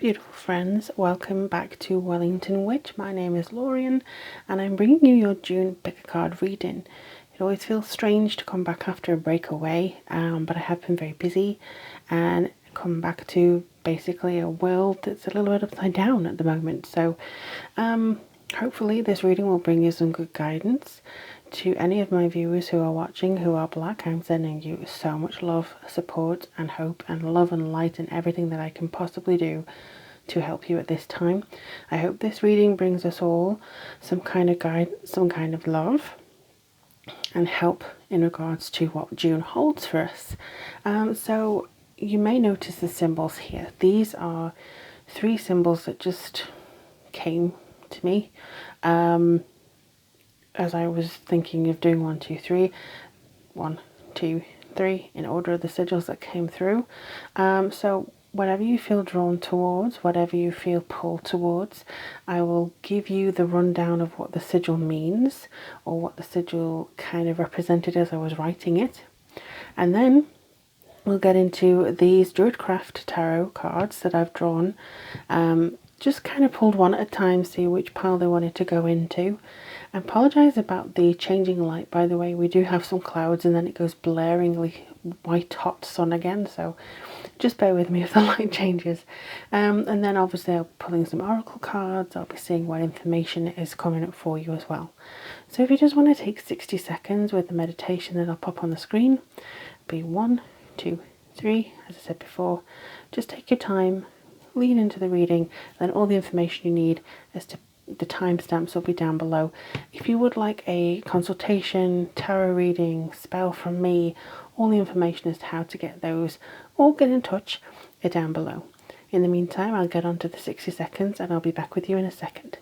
beautiful friends, welcome back to Wellington Witch. My name is Lorien and I'm bringing you your June pick a card reading. It always feels strange to come back after a break away, but I have been very busy and come back to basically a world that's a little bit upside down at the moment. So hopefully this reading will bring you some good guidance. To any of my viewers who are watching who are black, I'm sending you so much love, support and hope and love and light and everything that I can possibly do to help you at this time. I hope this reading brings us all some kind of guidance, some kind of love and help in regards to what June holds for us. So you may notice the symbols here. These are 3 symbols that just came to me. As I was thinking of doing 1, 2, 3, 1, 2, 3 in order of the sigils that came through. So whatever you feel drawn towards, whatever you feel pulled towards, I will give you the rundown of what the sigil means or what the sigil kind of represented as I was writing it. And then we'll get into these Druidcraft tarot cards that I've drawn. Just kind of pulled one at a time, see which pile they wanted to go into. I apologise about the changing light, by the way. We do have some clouds and then it goes blaringly white hot sun again, so just bear with me if the light changes. And then obviously I'll be pulling some oracle cards. I'll be seeing what information is coming up for you as well. So if you just want to take 60 seconds with the meditation that I'll pop on the screen, be 1, 2, 3, as I said before, just take your time. Lean into the reading, then all the information you need as to the timestamps will be down below. If you would like a consultation, tarot reading, spell from me, all the information as to how to get those or get in touch are down below. In the meantime, I'll get on to the 60 seconds and I'll be back with you in a second.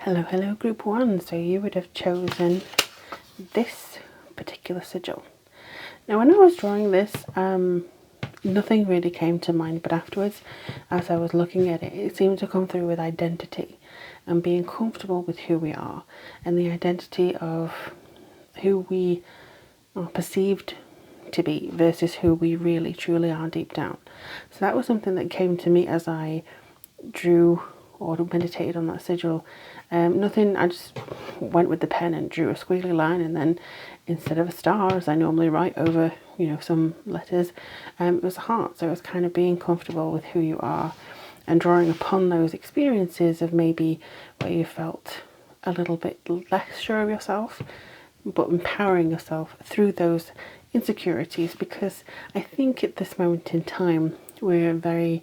Hello group 1. So you would have chosen this particular sigil. Now when I was drawing this, nothing really came to mind, but afterwards as I was looking at it, it seemed to come through with identity and being comfortable with who we are and the identity of who we are perceived to be versus who we really truly are deep down. So that was something that came to me as I drew or meditated on that sigil. Nothing, I just went with the pen and drew a squiggly line, and then instead of a star as I normally write over, you know, some letters, it was a heart. So it was kind of being comfortable with who you are and drawing upon those experiences of maybe where you felt a little bit less sure of yourself, but empowering yourself through those insecurities, because I think at this moment in time we're very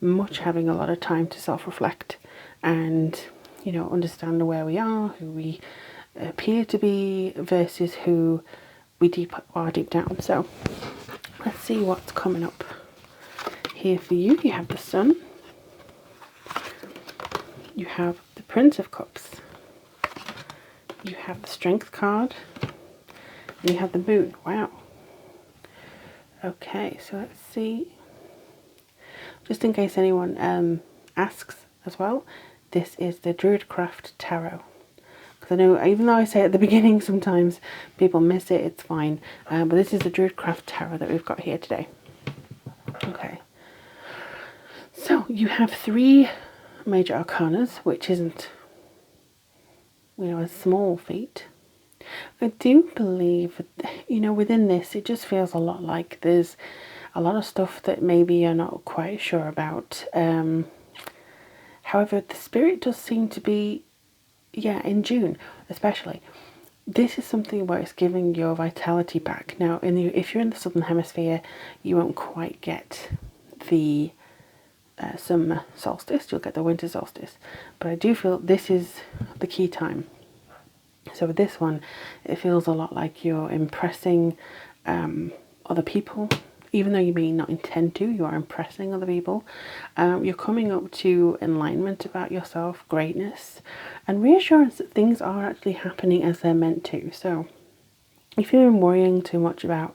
much having a lot of time to self-reflect and, you know, understand where we are, who we appear to be versus who we are deep down. So let's see what's coming up here for you. You have the Sun, you have the Prince of Cups, you have the Strength card, and you have the Moon. Wow. Okay, so let's see. Just in case anyone asks as well, this is the Druidcraft Tarot. Because I know, even though I say at the beginning sometimes people miss it, it's fine. But this is the Druidcraft Tarot that we've got here today. Okay. So you have 3 major arcanas, which isn't, you know, a small feat. I do believe, you know, within this, it just feels a lot like there's a lot of stuff that maybe you're not quite sure about However, the spirit does seem to be, yeah, in June especially. This is something where it's giving your vitality back. Now, if you're in the southern hemisphere, you won't quite get the summer solstice, you'll get the winter solstice. But I do feel this is the key time. So with this one, it feels a lot like you're impressing other people. Even though you may not intend to, you are impressing other people. You're coming up to enlightenment about yourself, greatness, and reassurance that things are actually happening as they're meant to. So if you've been worrying too much about,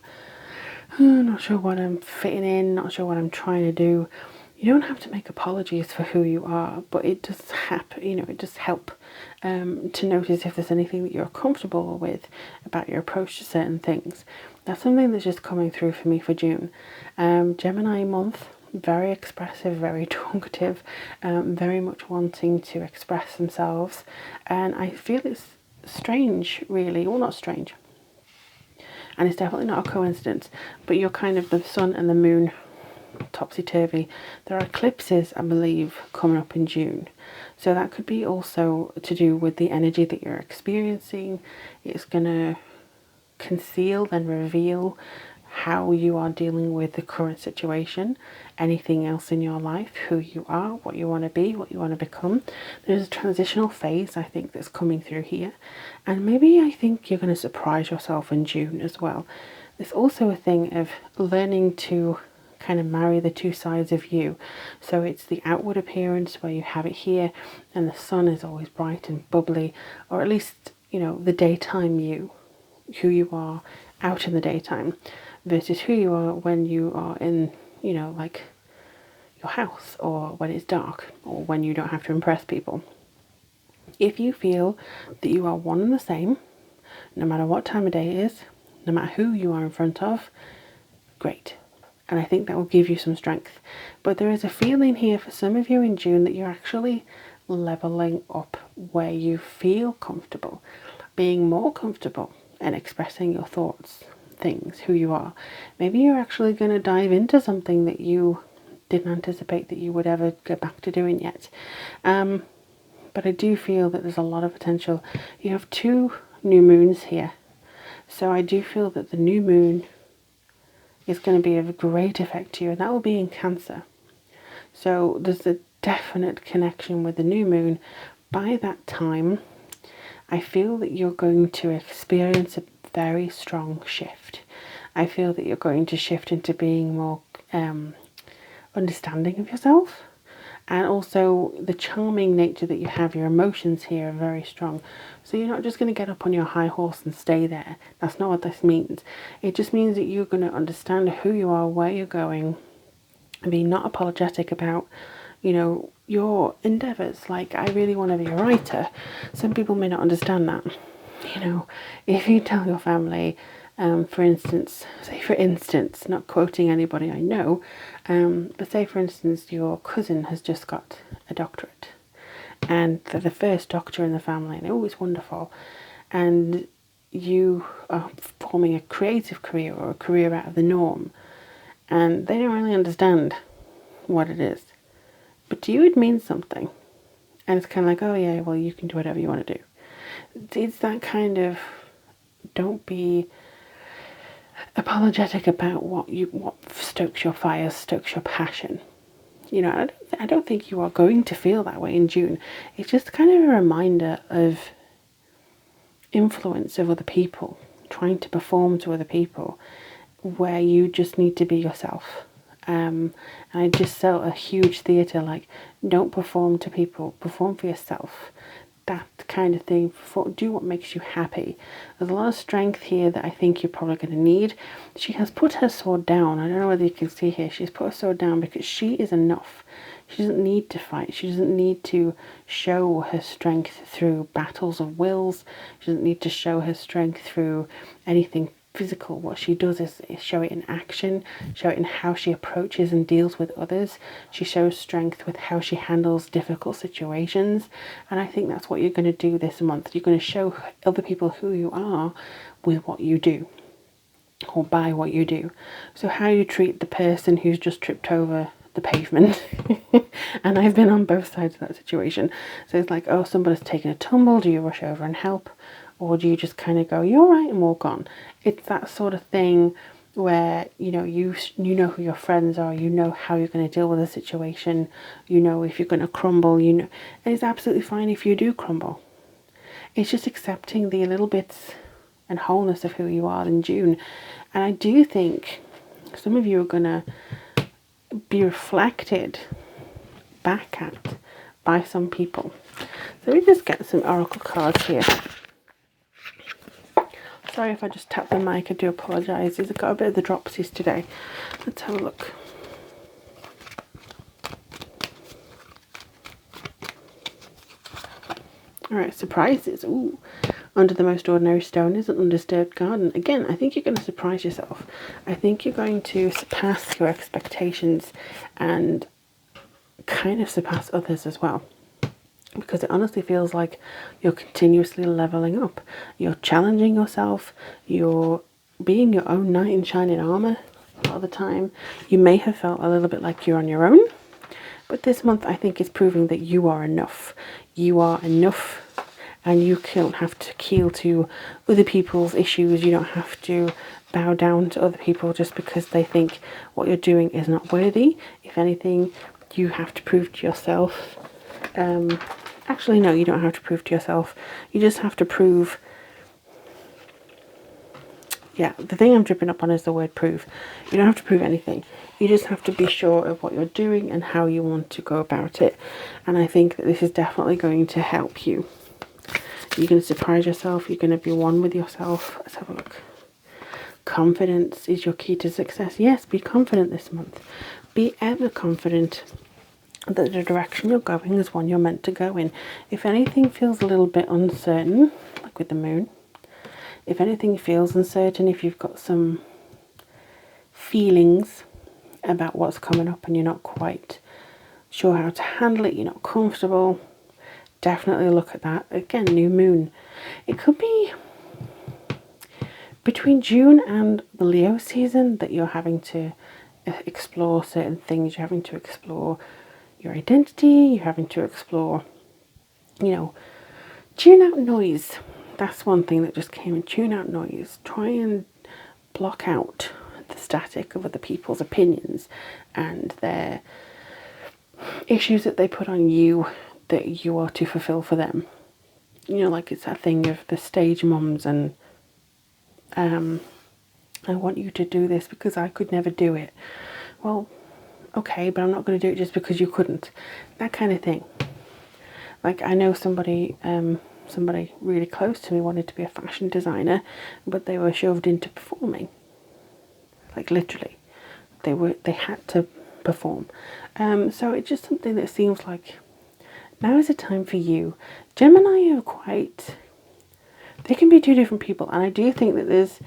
not sure what I'm fitting in, not sure what I'm trying to do, you don't have to make apologies for who you are, but it does happen, it does help to notice if there's anything that you're comfortable with about your approach to certain things. That's something that's just coming through for me for June. Gemini month, very expressive, very talkative, very much wanting to express themselves. And I feel it's strange, really. Well, not strange. And it's definitely not a coincidence, but you're kind of the sun and the moon topsy-turvy. There are eclipses, I believe, coming up in June. So that could be also to do with the energy that you're experiencing. It's going to conceal and reveal how you are dealing with the current situation, anything else in your life, who you are, what you want to be, what you want to become. There's a transitional phase, I think, that's coming through here. And maybe I think you're going to surprise yourself in June as well. There's also a thing of learning to kind of marry the two sides of you. So it's the outward appearance where you have it here and the sun is always bright and bubbly, or at least, the daytime you, who you are out in the daytime, versus who you are when you are in, like your house, or when it's dark, or when you don't have to impress people. If you feel that you are one and the same, no matter what time of day it is, no matter who you are in front of, great. And I think that will give you some strength. But there is a feeling here for some of you in June that you're actually leveling up where you feel comfortable, being more comfortable and expressing your thoughts, things, who you are. Maybe you're actually going to dive into something that you didn't anticipate that you would ever go back to doing yet. But I do feel that there's a lot of potential. You have 2 new moons here. So I do feel that the new moon is going to be of great effect to you, and that will be in Cancer. So there's a definite connection with the new moon. By that time, I feel that you're going to experience a very strong shift. I feel that you're going to shift into being more understanding of yourself, and also the charming nature that you have. Your emotions here are very strong. So you're not just going to get up on your high horse and stay there. That's not what this means. It just means that you're going to understand who you are, where you're going, and be not apologetic about, your endeavours. Like, I really want to be a writer. Some people may not understand that. If you tell your family, for instance, not quoting anybody I know, but say for instance your cousin has just got a doctorate and they're the first doctor in the family and it's wonderful, and you are forming a creative career or a career out of the norm, and they don't really understand what it is, but to you it means something, and it's kind of like, oh yeah, well, you can do whatever you want to do. It's that kind of, don't be apologetic about what stokes your fire, stokes your passion. I don't think you are going to feel that way in June. It's just kind of a reminder of influence of other people, trying to perform to other people, where you just need to be yourself. And I just felt a huge theatre, like, don't perform to people, perform for yourself. That kind of thing. Do what makes you happy. There's a lot of strength here that I think you're probably going to need. She has put her sword down. I don't know whether you can see here. She's put her sword down because she is enough. She doesn't need to fight. She doesn't need to show her strength through battles of wills. She doesn't need to show her strength through anything physical. What she does is show it in action, show it in how she approaches and deals with others. She shows strength with how she handles difficult situations, and I think that's what you're going to do this month. You're going to show other people who you are with what you do, or by what you do. So how you treat the person who's just tripped over the pavement. And I've been on both sides of that situation. So it's like, oh, somebody's taken a tumble. Do you rush over and help? Or do you just kind of go, you're right, and walk on? It's that sort of thing where, you know, you know who your friends are, you know how you're going to deal with a situation, you know if you're going to crumble, you know, and it's absolutely fine if you do crumble. It's just accepting the little bits and wholeness of who you are in June. And I do think some of you are going to be reflected back at by some people. So let me just get some oracle cards here. Sorry if I just tap the mic, I do apologise. I've got a bit of the dropsies today. Let's have a look. Alright, surprises. Ooh. Under the most ordinary stone is an undisturbed garden. Again, I think you're going to surprise yourself. I think you're going to surpass your expectations and kind of surpass others as well. Because it honestly feels like you're continuously leveling up. You're challenging yourself. You're being your own knight in shining armour a lot of the time. You may have felt a little bit like you're on your own. But this month I think is proving that you are enough. You are enough. And you don't have to keel to other people's issues. You don't have to bow down to other people just because they think what you're doing is not worthy. If anything, you have to prove to yourself. Actually, no, you don't have to prove to yourself. You just have to prove. Yeah, the thing I'm tripping up on is the word prove. You don't have to prove anything. You just have to be sure of what you're doing and how you want to go about it. And I think that this is definitely going to help you. You're going to surprise yourself. You're going to be one with yourself. Let's have a look. Confidence is your key to success. Yes, be confident this month. Be ever confident that the direction you're going is one you're meant to go in. If anything feels a little bit uncertain, like with the moon, if anything feels uncertain, if you've got some feelings about what's coming up and you're not quite sure how to handle it, you're not comfortable, definitely look at that. Again, new moon. It could be between June and the Leo season that you're having to explore certain things. You're having to explore your identity. You're having to explore, you know, tune out noise. That's one thing that just came in. Tune out noise. Try and block out the static of other people's opinions and their issues that they put on you that you are to fulfill for them. You know, like it's that thing of the stage mums and I want you to do this because I could never do it. Well, okay, but I'm not going to do it just because you couldn't. That kind of thing. Like I know somebody really close to me wanted to be a fashion designer, but they were shoved into performing. Like literally, they had to perform. So it's just something that seems like now is the time for you. Gemini are quite, they can be two different people, and I do think that there's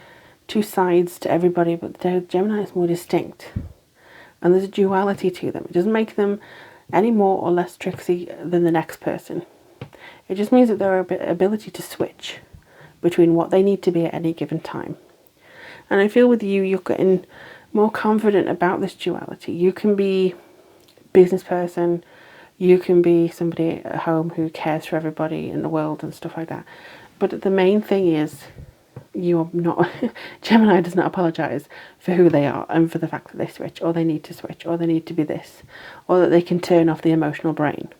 two sides to everybody, but Gemini is more distinct, and there's a duality to them. It doesn't make them any more or less tricksy than the next person. It just means that there are ability to switch between what they need to be at any given time. And I feel with you, you're getting more confident about this duality. You can be a business person, you can be somebody at home who cares for everybody in the world and stuff like that. But the main thing is you're not, Gemini does not apologise for who they are and for the fact that they switch, or they need to switch, or they need to be this, or that they can turn off the emotional brain.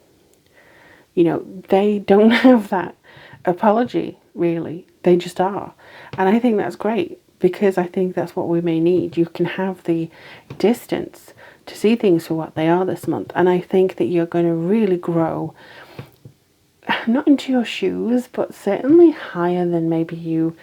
You know, they don't have that apology, really. They just are. And I think that's great, because I think that's what we may need. You can have the distance to see things for what they are this month. And I think that you're going to really grow, not into your shoes, but certainly higher than maybe you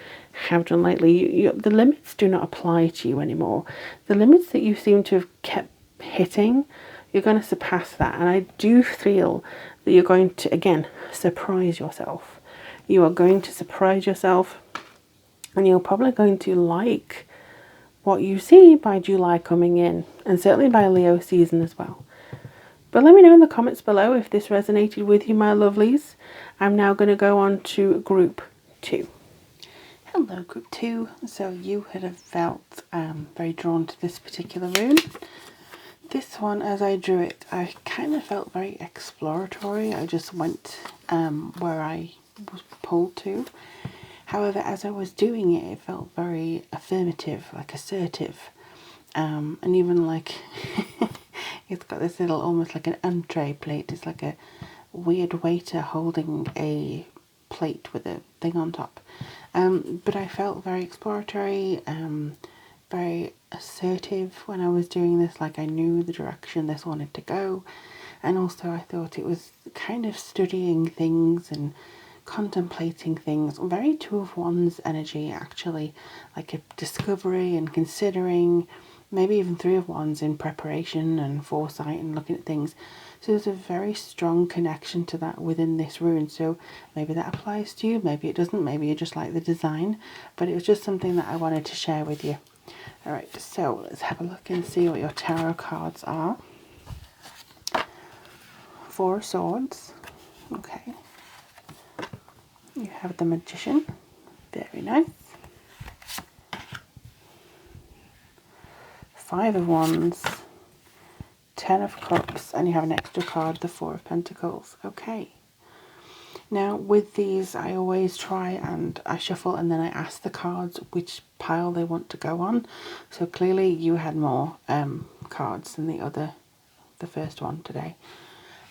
have done lately. The limits do not apply to you anymore. The limits that you seem to have kept hitting, you're going to surpass that. And I do feel that you're going to, again, surprise yourself. You are going to surprise yourself, and you're probably going to like what you see by July coming in, and certainly by Leo season as well. But let me know in the comments below if this resonated with you, my lovelies. I'm now going to go on to group 2. Hello, group 2. So you had have felt very drawn to this particular rune. This one, as I drew it, I kind of felt very exploratory. I just went where I was pulled to. However, as I was doing it, it felt very affirmative, like assertive. And even like, it's got this little, almost like an entree plate. It's like a weird waiter holding a plate with a thing on top. But I felt very exploratory, very assertive when I was doing this, like I knew the direction this wanted to go. And also I thought it was kind of studying things and contemplating things. Very Two of Wands energy, actually, like a discovery and considering, maybe even Three of Wands in preparation and foresight and looking at things. So there's a very strong connection to that within this rune. So maybe that applies to you, maybe it doesn't, maybe you just like the design, but it was just something that I wanted to share with you. Alright, so let's have a look and see what your tarot cards are. Four of Swords. Okay. You have the Magician. Very nice. Five of Wands. 10 of Cups. And you have an extra card, the Four of Pentacles. Okay. Now with these, I always try and I shuffle and then I ask the cards which pile they want to go on. So clearly you had more cards than the first one today.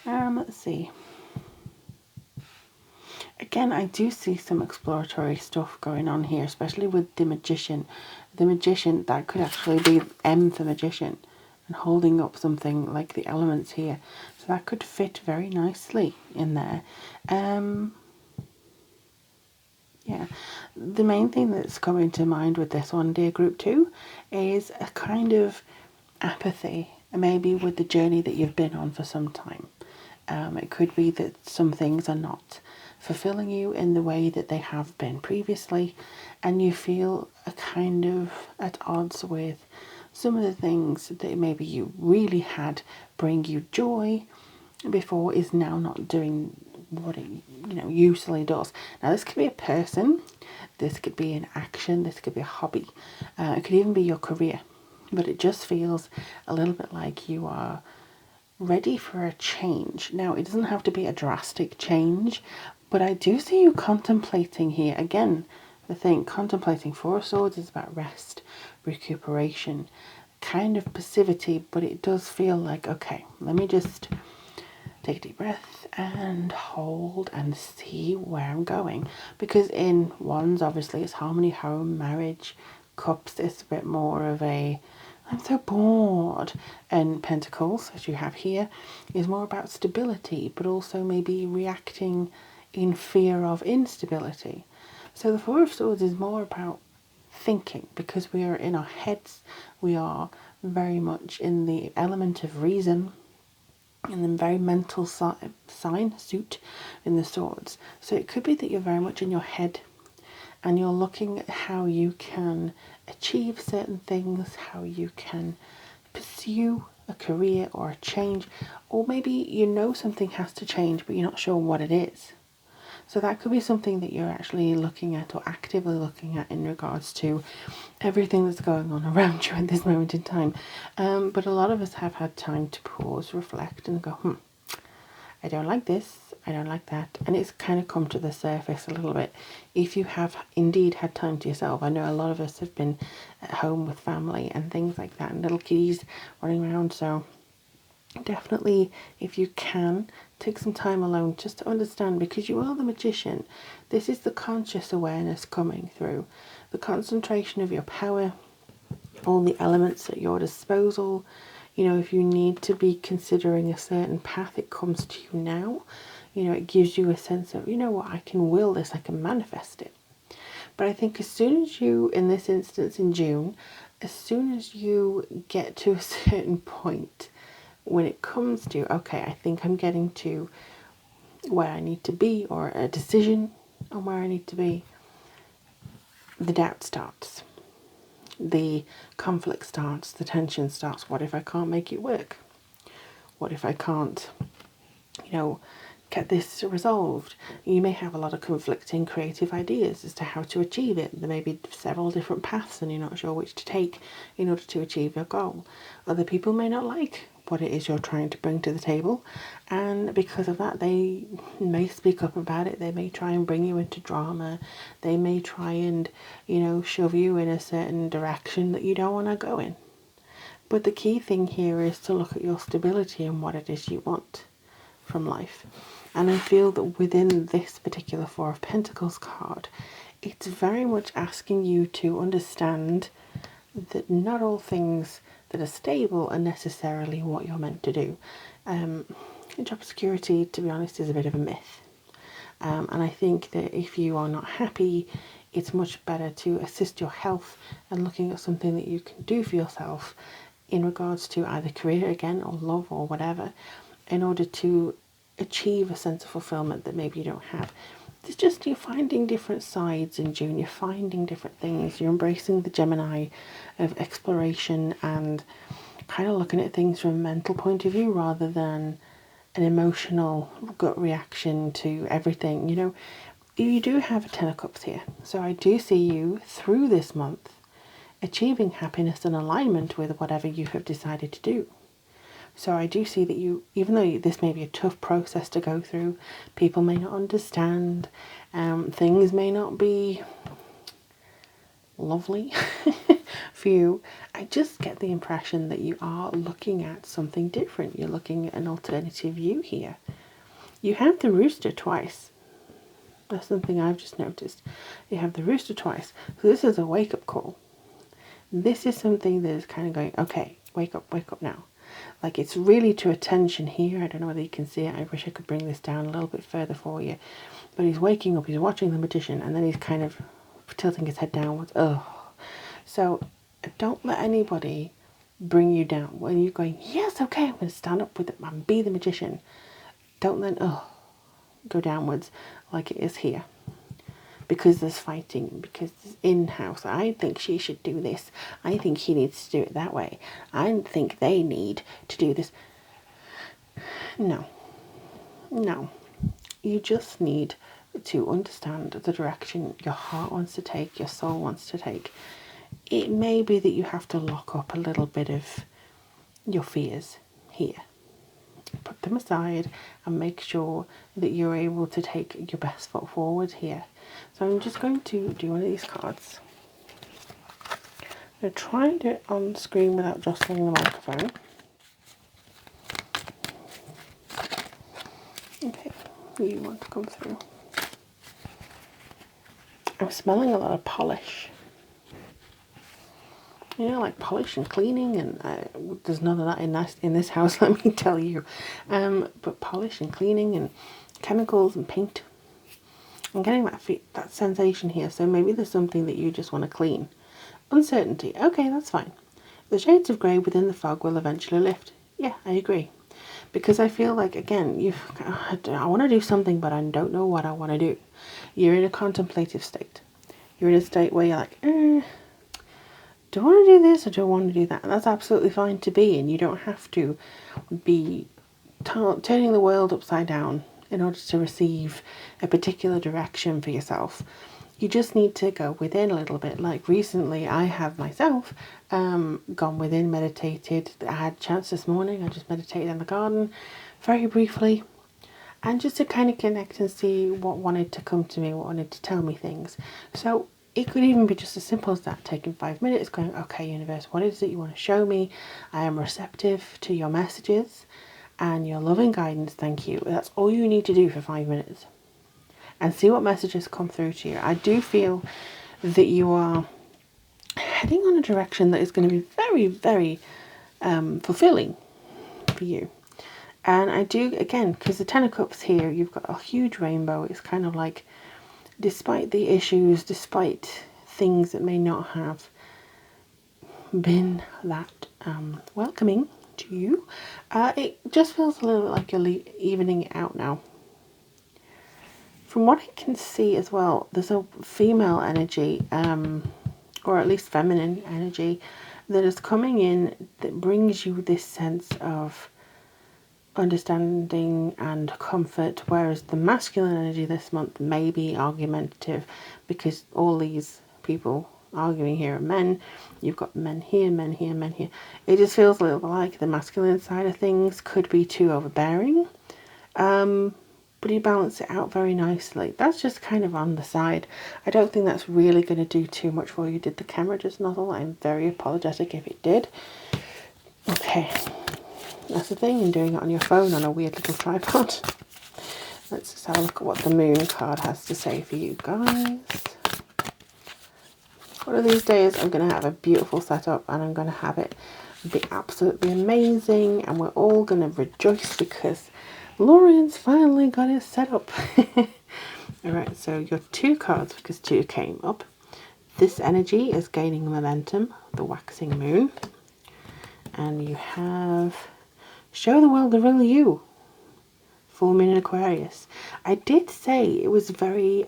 Let's see. Again, I do see some exploratory stuff going on here, especially with the Magician. The Magician, that could actually be M for Magician, and holding up something like the elements here. So that could fit very nicely in there. Yeah, the main thing that's coming to mind with this one, dear group 2, is a kind of apathy, maybe with the journey that you've been on for some time. It could be that some things are not fulfilling you in the way that they have been previously, and you feel a kind of at odds with some of the things that maybe you really had bring you joy before is now not doing what it usually does. Now this could be a person, this could be an action, this could be a hobby, it could even be your career, but it just feels a little bit like you are ready for a change. Now it doesn't have to be a drastic change, but I do see you contemplating here. Again, the thing, contemplating. Four of Swords is about rest, recuperation, kind of passivity, but it does feel like, okay, let me just take a deep breath and hold and see where I'm going. Because in Wands, obviously, it's harmony, home, marriage. Cups is a bit more of a, I'm so bored. And Pentacles, as you have here, is more about stability, but also maybe reacting in fear of instability. So the Four of Swords is more about thinking, because we are in our heads, we are very much in the element of reason, in the very mental suit in the Swords. So it could be that you're very much in your head and you're looking at how you can achieve certain things, how you can pursue a career or a change, or maybe you know something has to change but you're not sure what it is. So that could be something that you're actually looking at or actively looking at in regards to everything that's going on around you at this moment in time. But a lot of us have had time to pause, reflect and go, I don't like this, I don't like that. And it's kind of come to the surface a little bit. If you have indeed had time to yourself, I know a lot of us have been at home with family and things like that and little kiddies running around. So definitely, if you can, take some time alone just to understand, because you are the Magician. This is the conscious awareness coming through, the concentration of your power, all the elements at your disposal. If you need to be considering a certain path, it comes to you now. It gives you a sense of, what, I can will this, I can manifest it. But I think as soon as you, in this instance in June, as soon as you get to a certain point, when it comes to, okay, I think I'm getting to where I need to be, or a decision on where I need to be, the doubt starts. The conflict starts, the tension starts. What if I can't make it work? What if I can't, get this resolved? You may have a lot of conflicting creative ideas as to how to achieve it. There may be several different paths and you're not sure which to take in order to achieve your goal. Other people may not like what it is you're trying to bring to the table, and because of that they may speak up about it. They may try and bring you into drama. They may try and, you know, shove you in a certain direction that you don't want to go in. But the key thing here is to look at your stability and what it is you want from life. And I feel that within this particular Four of Pentacles card, it's very much asking you to understand that not all things that are stable are necessarily what you're meant to do. Job security, to be honest, is a bit of a myth. And I think that if you are not happy, it's much better to assist your health and looking at something that you can do for yourself in regards to either career again or love or whatever, in order to achieve a sense of fulfillment that maybe you don't have. It's just you're finding different sides in June, you're finding different things, you're embracing the Gemini of exploration and kind of looking at things from a mental point of view rather than an emotional gut reaction to everything. You know, you do have a Ten of Cups here, so I do see you through this month achieving happiness and alignment with whatever you have decided to do. So I do see that you, even though this may be a tough process to go through, people may not understand, things may not be lovely for you, I just get the impression that you are looking at something different. You're looking at an alternative view here. You have the rooster twice. That's something I've just noticed. You have the rooster twice. So this is a wake-up call. This is something that is kind of going, okay, wake up now. Like, it's really to attention here. I don't know whether you can see it. I wish I could bring this down a little bit further for you. But he's waking up, he's watching the magician, and then he's kind of tilting his head downwards. Oh. So don't let anybody bring you down. When you're going, yes, okay, I'm going to stand up with it and be the magician. Don't then, go downwards like it is here. Because there's fighting, because there's in-house. I think she should do this. I think he needs to do it that way. I think they need to do this. No. You just need to understand the direction your heart wants to take, your soul wants to take. It may be that you have to lock up a little bit of your fears here. Put them aside and make sure that you're able to take your best foot forward here. So I'm just going to do one of these cards. I'm going to try and do it on screen without jostling the microphone. Okay, you want to come through. I'm smelling a lot of polish. You know, like polish and cleaning, and there's none of that in this house, let me tell you. But polish and cleaning and chemicals and paint. I'm getting that sensation here, so maybe there's something that you just want to clean. Uncertainty, okay, that's fine. The shades of grey within the fog will eventually lift. Yeah, I agree. Because I feel like, again, I want to do something, but I don't know what I want to do. You're in a contemplative state. You're in a state where you're like, do I want to do this or do I want to do that? And that's absolutely fine to be in. You don't have to be turning the world upside down in order to receive a particular direction for yourself. You just need to go within a little bit. Like recently I have myself gone within, meditated. I had a chance this morning. I just meditated in the garden very briefly, and just to kind of connect and see what wanted to come to me, what wanted to tell me things. So it could even be just as simple as that, taking 5 minutes, going, okay, universe, what is it you want to show me? I am receptive to your messages and your loving guidance, thank you. That's all you need to do for 5 minutes. And see what messages come through to you. I do feel that you are heading on a direction that is going to be very, very fulfilling for you. And I do, again, because the Ten of Cups here, you've got a huge rainbow. It's kind of like, despite the issues, despite things that may not have been that welcoming to you, it just feels a little bit like you're evening it out now. From what I can see as well, there's a female energy, or at least feminine energy, that is coming in that brings you this sense of understanding and comfort, whereas the masculine energy this month may be argumentative because all these people arguing here are men. You've got men here, men here, men here. It just feels a little bit like the masculine side of things could be too overbearing. But you balance it out very nicely. That's just kind of on the side. I don't think that's really going to do too much for you. Did the camera just nozzle? I'm very apologetic if it did. Okay, that's the thing in doing it on your phone on a weird little tripod. Let's just have a look at what the moon card has to say for you guys. One of these days I'm going to have a beautiful setup and I'm going to have it be absolutely amazing, and we're all going to rejoice because Lorien's finally got it set up. Alright, so your 2 cards, because 2 came up. This energy is gaining momentum, the waxing moon. And you have show the world the real you, full moon in Aquarius. I did say it was very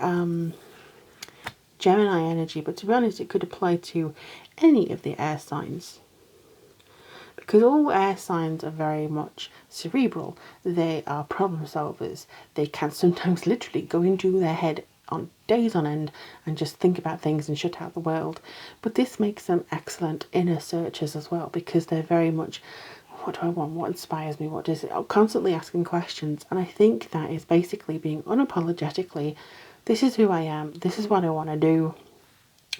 Gemini energy, but to be honest, it could apply to any of the air signs. Because all air signs are very much cerebral. They are problem solvers. They can sometimes literally go into their head on days on end and just think about things and shut out the world. But this makes them excellent inner searchers as well, because they're very much, what do I want? What inspires me? What does it? Constantly asking questions. And I think that is basically being unapologetically, this is who I am. This is what I want to do.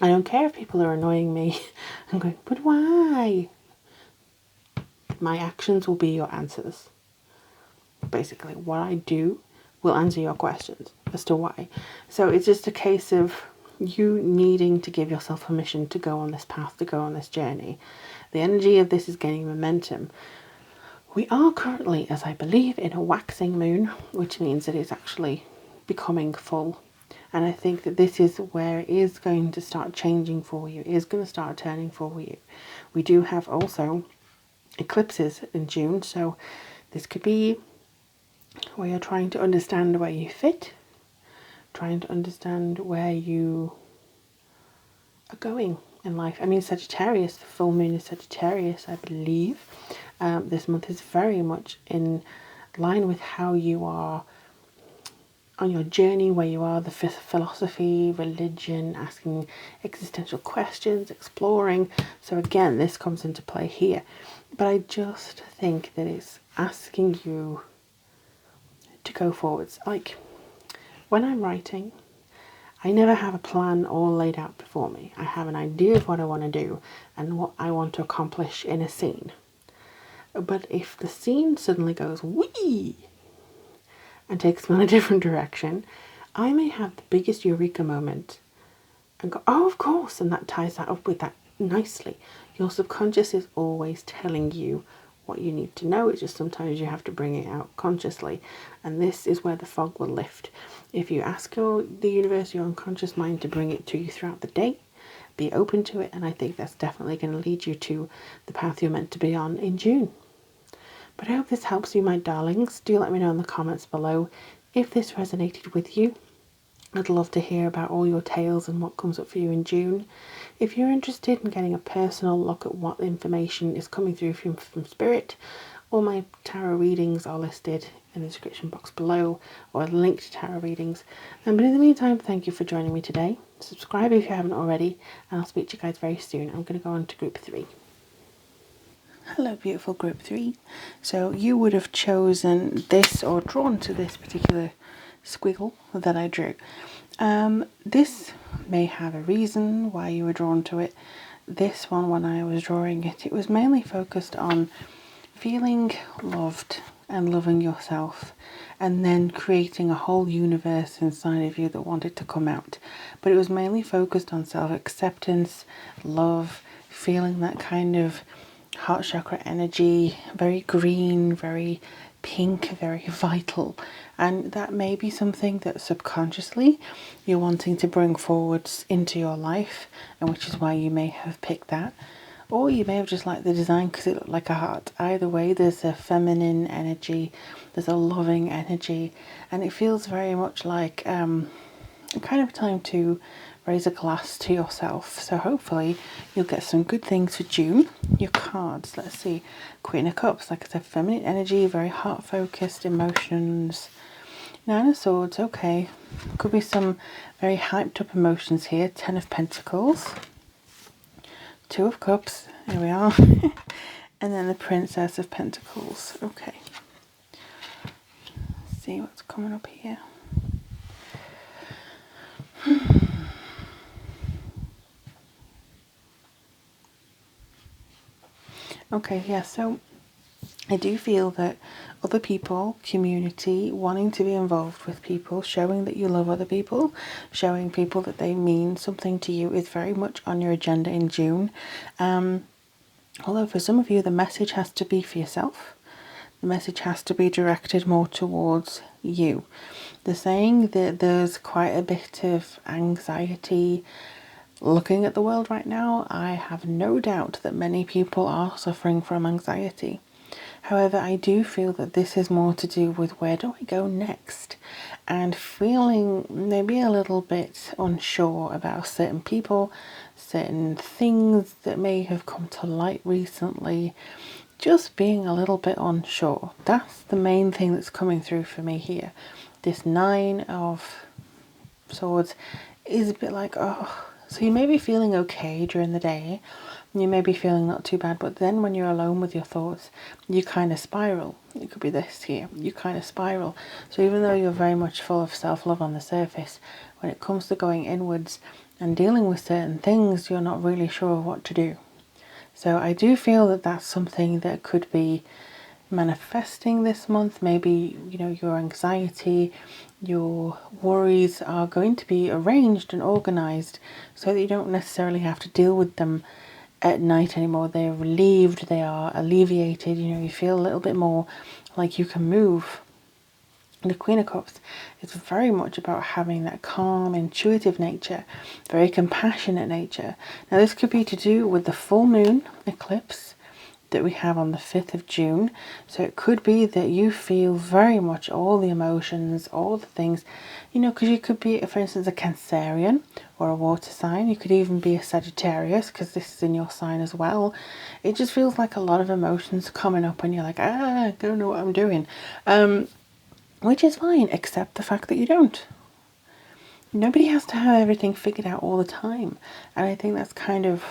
I don't care if people are annoying me. I'm going, but why? My actions will be your answers. Basically, what I do will answer your questions as to why. So it's just a case of you needing to give yourself permission to go on this path, to go on this journey. The energy of this is gaining momentum. We are currently, as I believe, in a waxing moon, which means that it's actually becoming full. And I think that this is where it is going to start changing for you. It is going to start turning for you. We do have also eclipses in June, so this could be where you're trying to understand where you fit, trying to understand where you are going in life. I mean, Sagittarius, the full moon is Sagittarius, I believe. This month is very much in line with how you are on your journey, where you are, the philosophy, religion, asking existential questions, exploring. So again, this comes into play here. But I just think that it's asking you to go forwards. Like, when I'm writing, I never have a plan all laid out before me. I have an idea of what I want to do and what I want to accomplish in a scene. But if the scene suddenly goes wee and takes me in a different direction, I may have the biggest eureka moment and go, oh, of course, and that ties that up with that nicely. Your subconscious is always telling you what you need to know. It's just sometimes you have to bring it out consciously, and this is where the fog will lift. If you ask the universe, your unconscious mind, to bring it to you throughout the day, be open to it, and I think that's definitely going to lead you to the path you're meant to be on in June. But I hope this helps you, my darlings. Do let me know in the comments below if this resonated with you. I'd love to hear about all your tales and what comes up for you in June. If you're interested in getting a personal look at what information is coming through from Spirit, all my tarot readings are listed in the description box below, or a link to tarot readings. But in the meantime, thank you for joining me today. Subscribe if you haven't already, and I'll speak to you guys very soon. I'm going to go on to group 3. Hello beautiful group 3. So you would have chosen this or drawn to this particular squiggle that I drew. This may have a reason why you were drawn to it. This one, when I was drawing it, it was mainly focused on feeling loved and loving yourself, and then creating a whole universe inside of you that wanted to come out. But it was mainly focused on self-acceptance, love, feeling that kind of heart chakra energy, very green, very pink, very vital. And that may be something that subconsciously you're wanting to bring forwards into your life, and which is why you may have picked that. Or you may have just liked the design because it looked like a heart. Either way, there's a feminine energy, there's a loving energy, and it feels very much like a kind of time to raise a glass to yourself. So hopefully you'll get some good things for June. Your cards, let's see. Queen of Cups, like I said, feminine energy, very heart focused, emotions. Nine of Swords, okay. Could be some very hyped up emotions here. Ten of Pentacles. Two of Cups, here we are. And then the Princess of Pentacles. Okay. Let's see what's coming up here. Okay, yeah, so I do feel that other people, community, wanting to be involved with people, showing that you love other people, showing people that they mean something to you is very much on your agenda in June. Although for some of you, the message has to be for yourself. The message has to be directed more towards you. They're saying that there's quite a bit of anxiety looking at the world right now. I have no doubt that many people are suffering from anxiety. However, I do feel that this is more to do with where do I go next, and feeling maybe a little bit unsure about certain people, certain things that may have come to light recently, just being a little bit unsure. That's the main thing that's coming through for me here. This Nine of Swords is a bit like, oh, so you may be feeling okay during the day, you may be feeling not too bad, but then when you're alone with your thoughts, you kind of spiral. It could be this here, you kind of spiral. So even though you're very much full of self-love on the surface, when it comes to going inwards and dealing with certain things, you're not really sure what to do. So I do feel that that's something that could be manifesting this month. Maybe, you know, your anxiety, your worries are going to be arranged and organized so that you don't necessarily have to deal with them at night anymore. They're relieved, they are alleviated, you know, you feel a little bit more like you can move. And the Queen of Cups is very much about having that calm, intuitive nature, very compassionate nature. Now this could be to do with the full moon eclipse that we have on the 5th of June. So it could be that you feel very much all the emotions, all the things, you know, because you could be, for instance, a Cancerian or a water sign. You could even be a Sagittarius, because this is in your sign as well. It just feels like a lot of emotions coming up and you're like, I don't know what I'm doing. Which is fine, except the fact that you don't. Nobody has to have everything figured out all the time. And I think that's kind of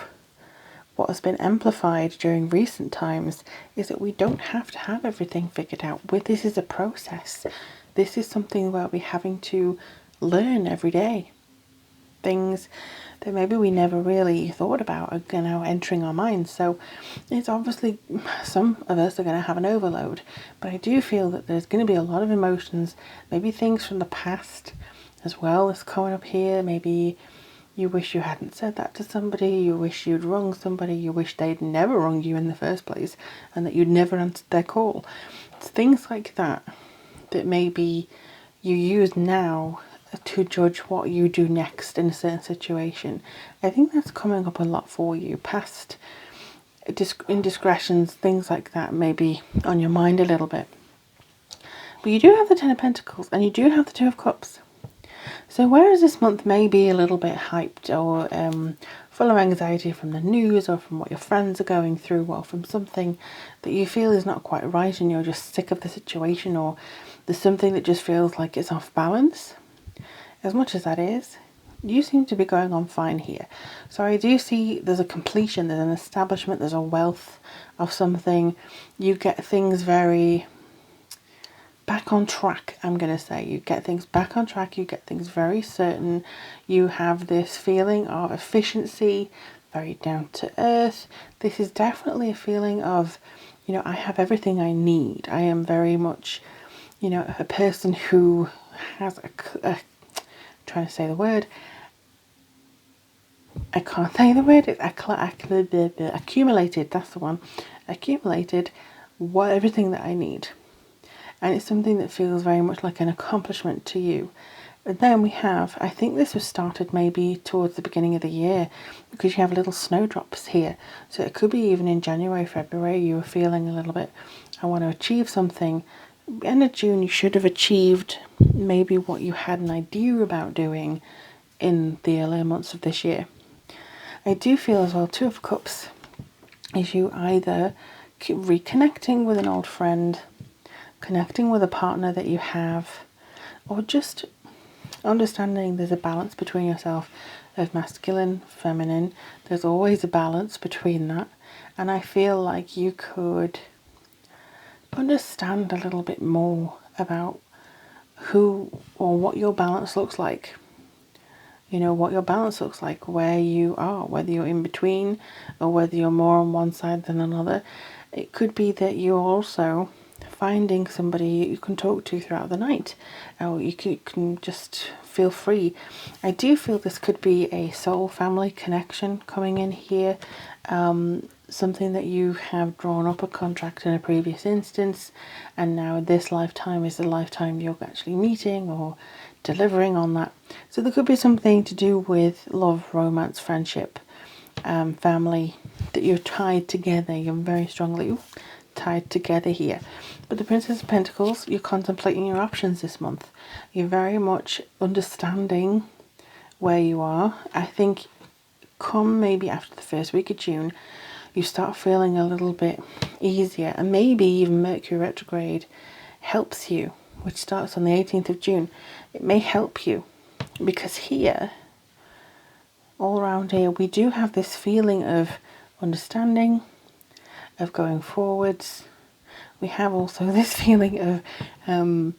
what has been amplified during recent times, is that we don't have to have everything figured out. This is a process. This is something where we're having to learn every day. Things that maybe we never really thought about are now entering our minds. So it's obviously, some of us are going to have an overload, but I do feel that there's going to be a lot of emotions, maybe things from the past as well as coming up here. Maybe you wish you hadn't said that to somebody, you wish you'd wronged somebody, you wish they'd never wronged you in the first place and that you'd never answered their call. It's things like that that maybe you use now to judge what you do next in a certain situation. I think that's coming up a lot for you. Past indiscretions, things like that may be on your mind a little bit. But you do have the Ten of Pentacles and you do have the Two of Cups. So whereas this month may be a little bit hyped or full of anxiety from the news or from what your friends are going through, or from something that you feel is not quite right and you're just sick of the situation, or there's something that just feels like it's off balance, as much as that is, you seem to be going on fine here. So I do see there's a completion, there's an establishment, there's a wealth of something. You get things very back on track, I'm going to say. You get things back on track, you get things very certain. You have this feeling of efficiency, very down to earth. This is definitely a feeling of, you know, I have everything I need. I am very much, you know, a person who has trying to say the word. I can't say the word. It's accumulated. That's the one. Accumulated everything that I need. And it's something that feels very much like an accomplishment to you. But then we have, I think this was started maybe towards the beginning of the year, because you have little snowdrops here. So it could be even in January, February, you were feeling a little bit, I want to achieve something. End of June, you should have achieved maybe what you had an idea about doing in the earlier months of this year. I do feel as well, Two of Cups is you either reconnecting with an old friend, connecting with a partner that you have, or just understanding there's a balance between yourself of masculine, feminine. There's always a balance between that. And I feel like you could understand a little bit more about who or what your balance looks like. You know, what your balance looks like, where you are, whether you're in between or whether you're more on one side than another. It could be that you're also finding somebody you can talk to throughout the night, or you can just feel free. I do feel this could be a soul family connection coming in here, something that you have drawn up a contract in a previous instance, and now this lifetime is the lifetime you're actually meeting or delivering on that. So there could be something to do with love, romance, friendship, family, that you're tied together. You're very strongly tied together here. But the Princess of Pentacles, you're contemplating your options this month. You're very much understanding where you are. I think come maybe after the first week of June, you start feeling a little bit easier, and maybe even Mercury retrograde helps you, which starts on the 18th of June. It may help you because here, all around here, we do have this feeling of understanding, of going forwards. We have also this feeling of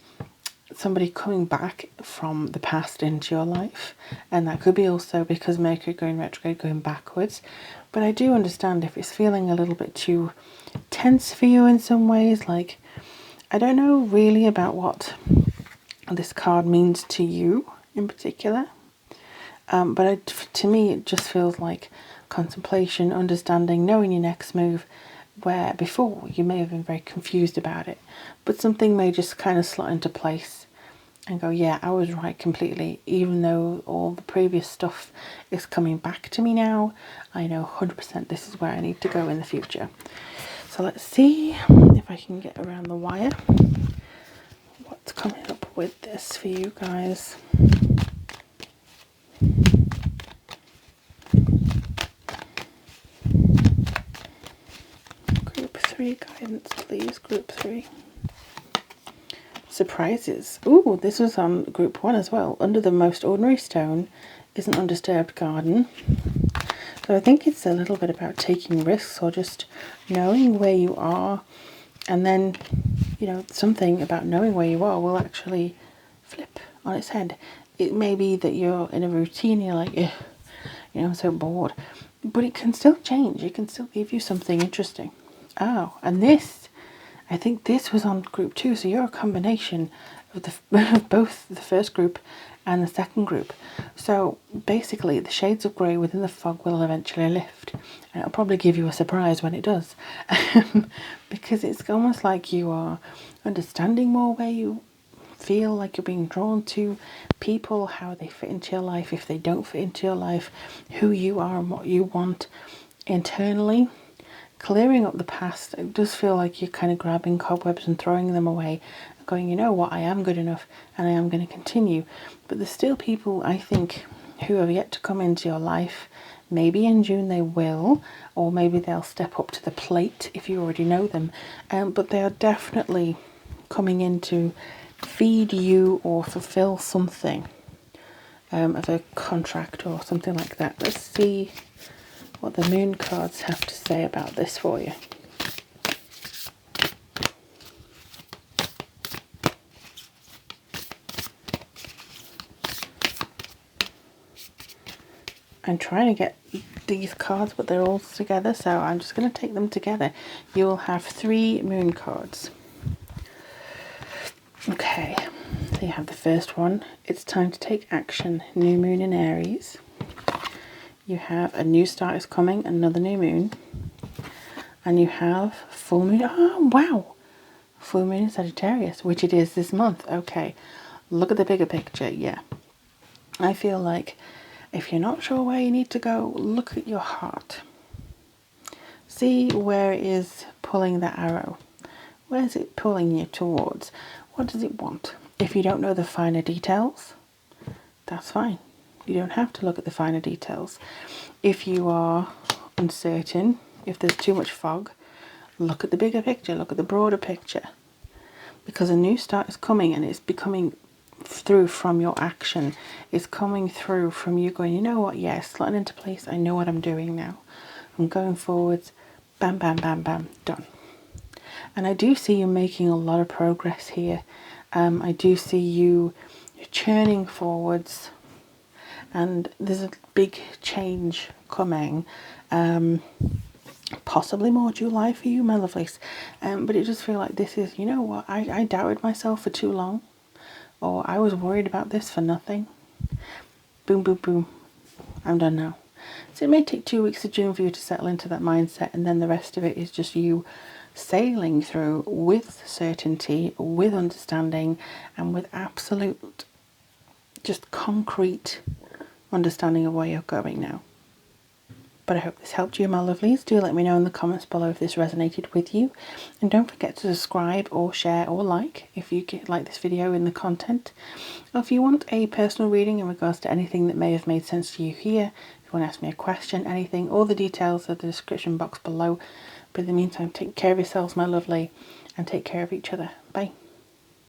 somebody coming back from the past into your life, and that could be also because Mercury going retrograde, going backwards. But I do understand if it's feeling a little bit too tense for you in some ways. Like, I don't know really about what this card means to you in particular, but to me it just feels like contemplation, understanding, knowing your next move, where before you may have been very confused about it, but something may just kind of slot into place and go, yeah, I was right completely, even though all the previous stuff is coming back to me now. I know 100% this is where I need to go in the future. So let's see if I can get around the wire. What's coming up with this for you guys? Group 3 guidance, please. Group 3. Surprises. Ooh, this was on group 1 as well. Under the most ordinary stone is an undisturbed garden. So I think it's a little bit about taking risks or just knowing where you are, and then, you know, something about knowing where you are will actually flip on its head. It may be that you're in a routine, you're like, ugh, you know, I'm so bored, but it can still change. It can still give you something interesting. Oh, and this, I think this was on group 2, so you're a combination of both the first group and the second group. So basically the shades of grey within the fog will eventually lift, and it'll probably give you a surprise when it does, because it's almost like you are understanding more where you feel like you're being drawn to, people, how they fit into your life, if they don't fit into your life, who you are and what you want internally. Clearing up the past, it does feel like you're kind of grabbing cobwebs and throwing them away, going, you know what, I am good enough and I am going to continue. But there's still people, I think, who have yet to come into your life. Maybe in June they will, or maybe they'll step up to the plate if you already know them. But they are definitely coming in to feed you or fulfill something of a contract or something like that. Let's see what the moon cards have to say about this for you. I'm trying to get these cards, but they're all together, so I'm just going to take them together. You will have 3 moon cards. Okay, so you have the first one. It's time to take action. New moon in Aries. You have a new start is coming, another new moon. And you have full moon. Oh, wow. Full moon in Sagittarius, which it is this month. Okay, look at the bigger picture. Yeah. I feel like if you're not sure where you need to go, look at your heart. See where it is pulling that arrow. Where is it pulling you towards? What does it want? If you don't know the finer details, that's fine. You don't have to look at the finer details. If you are uncertain, if there's too much fog, look at the bigger picture, look at the broader picture. Because a new start is coming and it's becoming through from your action. It's coming through from you going, you know what, yes, slotting into place, I know what I'm doing now. I'm going forwards, bam, bam, bam, bam, done. And I do see you making a lot of progress here. I do see you churning forwards, and there's a big change coming. Possibly more July for you, my lovelies. But it just feels like this is, you know what, I doubted myself for too long. Or I was worried about this for nothing. Boom, boom, boom. I'm done now. So it may take 2 weeks of June for you to settle into that mindset, and then the rest of it is just you sailing through with certainty, with understanding, and with absolute, just concrete understanding of where you're going now. But I hope this helped you, my lovelies. Do let me know in the comments below if this resonated with you. And don't forget to subscribe or share or like if you like this video in the content. Or if you want a personal reading in regards to anything that may have made sense to you here, if you want to ask me a question, anything, all the details are the description box below. But in the meantime, take care of yourselves, my lovely, and take care of each other. Bye.